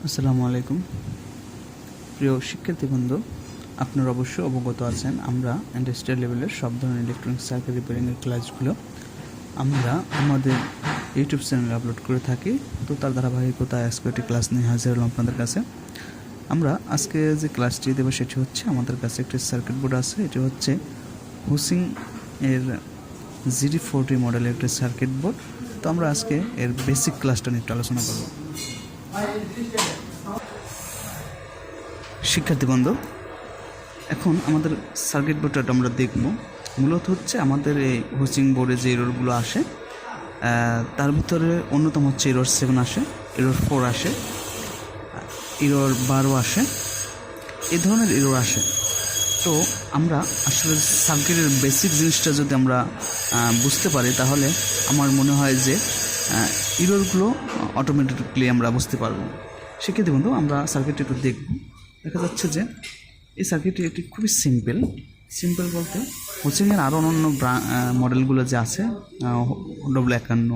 আসসালামু আলাইকুম প্রিয় শিক্ষার্থীবৃন্দ, আপনারা অবশ্যই অবগত আছেন আমরা ইন্ডাস্ট্রিয়াল লেভেলের সব ধরনের ইলেকট্রনিক্স সার্কিট রিপেয়ারিংয়ের ক্লাসগুলো আমরা আমাদের ইউটিউব চ্যানেলে আপলোড করে থাকি। তো তার ধারাবাহিকতায় আজকে একটি ক্লাস নিয়ে হাজির হলাম আপনাদের কাছে। আমরা আজকে যে ক্লাসটি দেবো সেটি হচ্ছে, আমাদের কাছে একটি সার্কিট বোর্ড আছে। এটি হচ্ছে হুসিং এর gd-40 মডেলের একটি সার্কিট বোর্ড। তো আমরা আজকে এর বেসিক ক্লাসটা নিয়ে একটু আলোচনা করব। শিক্ষার্থীবৃন্দ, এখন আমাদের সার্কিট বোর্ডটা আমরা দেখব। মূলত হচ্ছে আমাদের এই হুসিং বোর্ডে যে এররগুলো আসে তার ভিতরে অন্যতম হচ্ছে এরর 7 আসে, এরর 4 আসে, এরর 12 আসে, এই ধরনের এরর আসে। তো আমরা আসলে সার্কিটের বেসিক জিনিসটা যদি আমরা বুঝতে পারি, তাহলে আমার মনে হয় যে এররগুলো অটোমেটিকলি আমরা বুঝতে পারবো। সেক্ষেত্রে বন্ধু আমরা সার্কিটটা একটু দেখব। দেখা যাচ্ছে যে এই সার্কিটটি একটি খুবই সিম্পল বলতে হুসিংয়ের আরও অন্যান্য মডেলগুলো যে আছে, W51,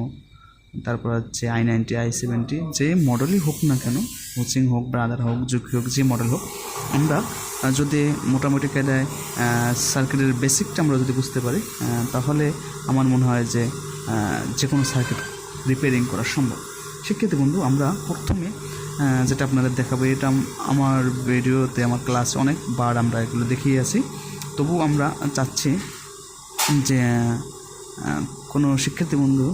তারপর হচ্ছে i90, i70, যে মডেলই হোক না কেন, হুসিং হোক, ব্রাদার হোক, জুকি হোক, যে মডেল হোক, আমরা যদি মোটামুটি কায়দায় সার্কিটের বেসিকটা আমরা যদি বুঝতে পারি, তাহলে আমার মনে হয় যে যে কোনো সার্কিট রিপেয়ারিং করা সম্ভব। সেক্ষেত্রে বন্ধু আমরা প্রথমে যেটা আপনাদের দেখাবো, এটা আমার ভিডিওতে, আমার ক্লাসে অনেকবার আমরা এগুলো দেখিয়ে আছি। তবু আমরা চাচ্ছি যে কোনো শিক্ষার্থী বন্ধু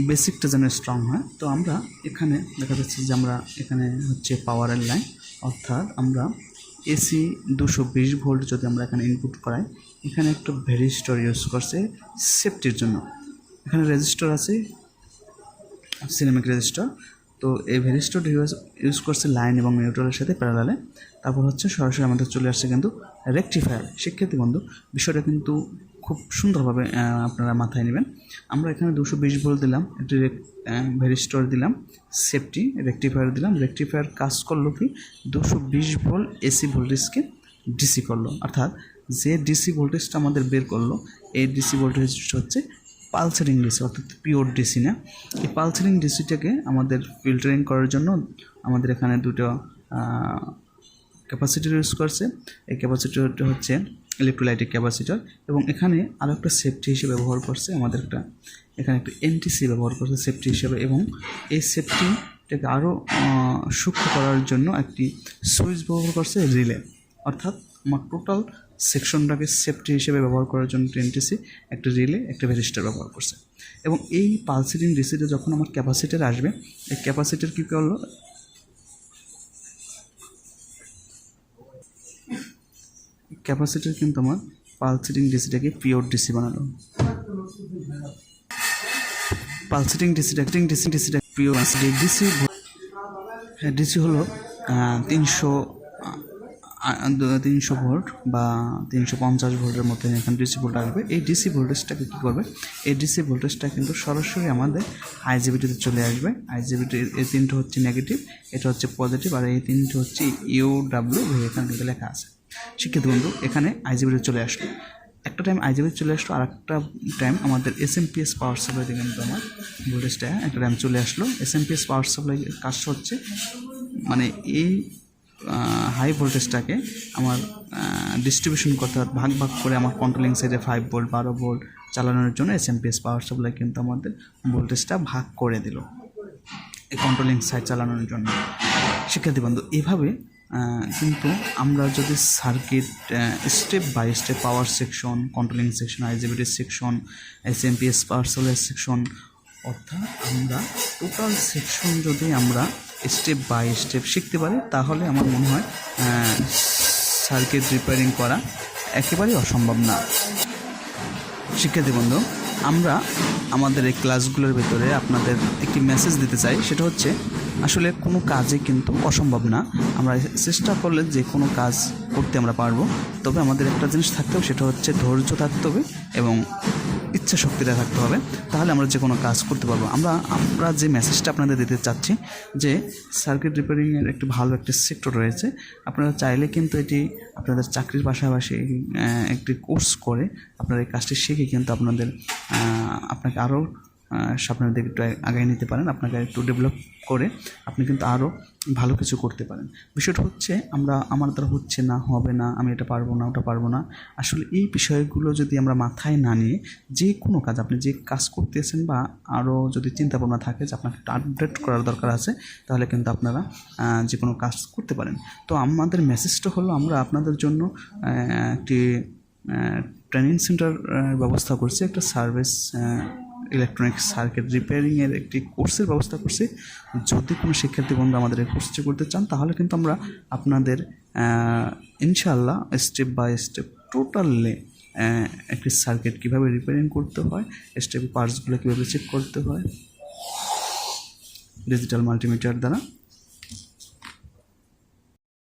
বেসিকটা যেন স্ট্রং হয়। তো আমরা এখানে দেখা যাচ্ছে যে আমরা এখানে হচ্ছে পাওয়ারের লাইন, অর্থাৎ আমরা এসি 220 ভোল্ট যদি আমরা এখানে ইনপুট করাই, এখানে একটা ভেরিস্টর ইউজ করছে সেফটির জন্য। এখানে রেজিস্টার আছে, সিনেমিক রেজিস্টার। তো এই ভেরিস্টর ইউজ করছে লাইন এবং নিউট্রালের সাথে প্যারালালে। তারপর হচ্ছে সরাসরি আমাদের চলে আসছে কিন্তু রেকটিফায়ার। শিক্ষার্থী বন্ধু, বিষয়টা কিন্তু খুব সুন্দরভাবে আপনারা মাথায় নেবেন। আমরা এখানে 220 ভোল্ট দিলাম, একটি ভেরিস্টর দিলাম, সেফটি রেকটিফায়ার দিলাম। রেকটিফায়ার কাজ করলো কি, 220 ভোল্ট এসি ভোল্টেজকে ডিসি করলো, অর্থাৎ যে ডিসি ভোল্টেজটা আমাদের বের করলো, এই ডিসি ভোল্টেজ হচ্ছে পালসারিং ডিসি, অর্থাৎ পিওর ডিসি না। এই পালসারিং ডিসিটাকে আমাদের ফিল্টারিং করার জন্য আমাদের এখানে দুটো ক্যাপাসিটর ইউজ করছে। এই ক্যাপাসিটরটা হচ্ছে ইলেকট্রোলাইটিক ক্যাপাসিটর, এবং এখানে আরও একটা সেফটি হিসেবে ব্যবহার করছে, আমাদের এখানে একটা এনটিসি ব্যবহার করছে সেফটি হিসেবে। এবং এই সেফটিটাকে আরও সূক্ষ্ম করার জন্য একটি সুইচ ব্যবহার করছে রিলে, অর্থাৎ আমার টোটাল সেকশনটাকে সেফটি হিসেবে ব্যবহার করার জন্য এনটিসি, একটা রিলে, একটা ভেরিস্টার ব্যবহার করছে। এবং এই পালসারিং ডিসিতে যখন আমার ক্যাপাসিটার আসবে, এই ক্যাপাসিটার কী করলো, ক্যাপাসিটার কিন্তু আমার পালসেটিং ডিসিটাকে পিওর ডিসি বানালো। পালসেটিং ডিসিটা পিওর ডিসি। হ্যাঁ, ডিসি হলো 300 ভোল্ট বা 350 ভোল্টের মধ্যে এখানে ডিসি ভোল্ট আসবে। এই ডিসি ভোল্টেজটাকে কী করবে, এই ডিসি ভোল্টেজটা কিন্তু সরাসরি আমাদের আইজিবিটিতে চলে আসবে। আইজিবিটি এই তিনটে হচ্ছে নেগেটিভ, এটা হচ্ছে পজিটিভ, আর এই তিনটে হচ্ছে ইউডাব্লিউ, এখানে কিন্তু লেখা আছে। শিক্ষার্থী বন্ধু, এখানে আইজিবিটি চলে আসলো, একটা টাইম আইজিবিটি চলে আসলো, আর একটা টাইম আমাদের এসএমপিএস পাওয়ার সাপ্লাইতে কিন্তু আমার ভোল্টেজটা একটা টাইম চলে আসলো। এসএমপিএস পাওয়ার সাপ্লাই কাজটা হচ্ছে, মানে এই হাই ভোল্টেজটাকে আমার ডিস্ট্রিবিউশন করতে হয়, ভাগ করে আমার কন্ট্রোলিং সাইডে 5 ভোল্ট 12 ভোল্ট চালানোর জন্য এসএমপিএস পাওয়ার সাপ্লাই কিন্তু আমাদের ভোল্টেজটা ভাগ করে দিল এই কন্ট্রোলিং সাইড চালানোর জন্য। শিক্ষার্থী বন্ধু, এভাবে কিন্তু আমরা যদি circuit step by step, power section, controlling section, IGBT section, SMPS power supply section, অর্থাৎ আমরা টোটাল সেকশন যদি আমরা স্টেপ বাই স্টেপ শিখতে পারি, তাহলে আমার মনে হয় সার্কিট রিপেয়ারিং করা একেবারেই অসম্ভব না। শিক্ষার্থী বন্ধু, আমরা আমাদের এই ক্লাসগুলোর ভেতরে আপনাদের একটি মেসেজ দিতে চাই, সেটা হচ্ছে আসলে কোনো কাজে কিন্তু অসম্ভব না। আমরা চেষ্টা করলে যে কোনো কাজ করতে আমরা পারবো, তবে আমাদের একটা জিনিস থাকতে হবে, সেটা হচ্ছে ধৈর্য থাকতে হবে এবং ইচ্ছা শক্তিটা থাকতে হবে, তাহলে আমরা যে কোনো কাজ করতে পারবো। আমরা যে মেসেজটা আপনাদের দিতে চাচ্ছি, যে সার্কিট রিপেয়ারিংয়ের একটি ভালো একটা সেক্টর রয়েছে। আপনারা চাইলে কিন্তু এটি আপনাদের চাকরির পাশাপাশি একটি কোর্স করে আপনারা এই কাজটি শিখে কিন্তু আপনাকে আরও সামনের দিকে একটু আগায় নিতে পারেন, আপনাকে একটু ডেভেলপ করে আপনি কিন্তু আরও ভালো কিছু করতে পারেন। বিষয়টা হচ্ছে আমার দ্বারা হচ্ছে না, হবে না, আমি এটা পারবো না, ওটা পারবো না, আসলে এই বিষয়গুলো যদি আমরা মাথায় না নিয়ে যে কোনো কাজ, আপনি যে কাজ করতেছেন বা আরও যদি চিন্তা ভাবনা থাকে যে আপনাকে একটু আপডেট করার দরকার আছে, তাহলে কিন্তু আপনারা যে কোনো কাজ করতে পারেন। তো আমাদের মেসেজটা হলো, আমরা আপনাদের জন্য একটি ট্রেনিং সেন্টার ব্যবস্থা করছি, একটা সার্ভিস ইলেকট্রনিক সার্কিট রিপেয়ারিংয়ের একটি কোর্সের ব্যবস্থা করছি। যদি কোনো শিক্ষার্থী বন্ধু আমাদের এই কোর্সটি করতে চান, তাহলে কিন্তু আমরা আপনাদের ইনশাআল্লাহ স্টেপ বাই স্টেপ টোটালি একটি সার্কিট কীভাবে রিপেয়ারিং করতে হয়, স্টেপ পার্টসগুলো কীভাবে চেক করতে হয় ডিজিটাল মাল্টিমিটার দ্বারা,